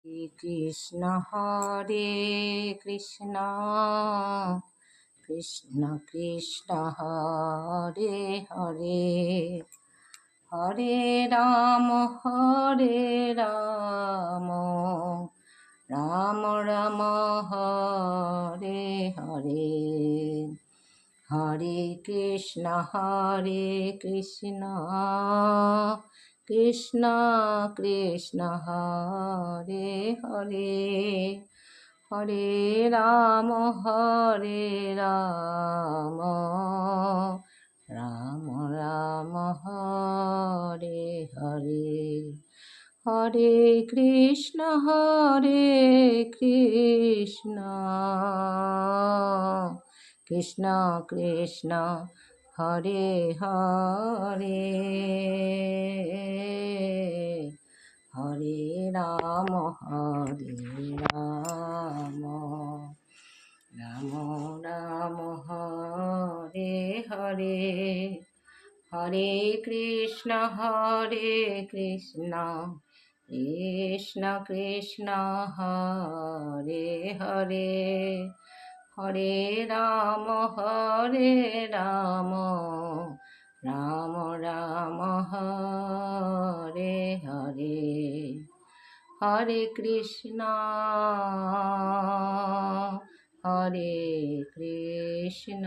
Krishna Hare Krishna Krishna Krishna Hare Hare Hare Ram Ram Ram Hare Hare Hare Krishna Krishna Krishna Hare Hare Hare Ram Ram Ram Hare Hare Hare Krishna Krishna Krishna Krishna Hare Hare Hare Ram Ram Ram Hare Hare Hare Krishna Krishna Krishna Hare Hare Hare Ram Ram Ram Hare Hare Hare Krishna Krishna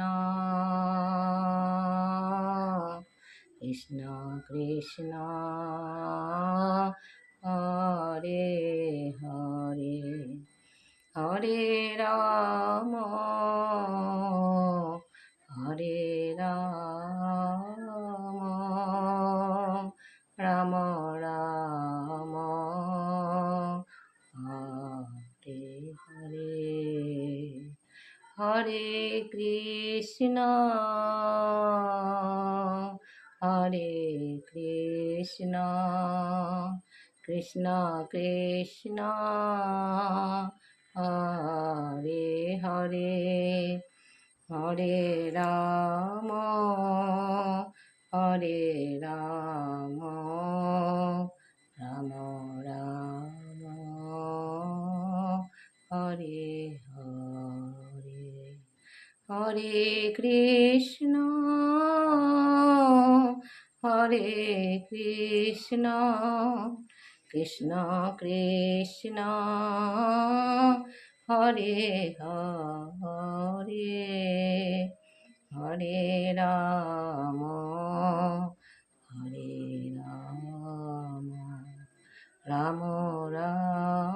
Krishna Krishna Hare Hare Hare Ram Ram Ram Hare Hare Hare Krishna Krishna Krishna Hare Hare Hare Ram Ram Ram Hare Hare Hare Krishna Krishna Krishna Krishna Hare Hare Hare Ram Ram Ram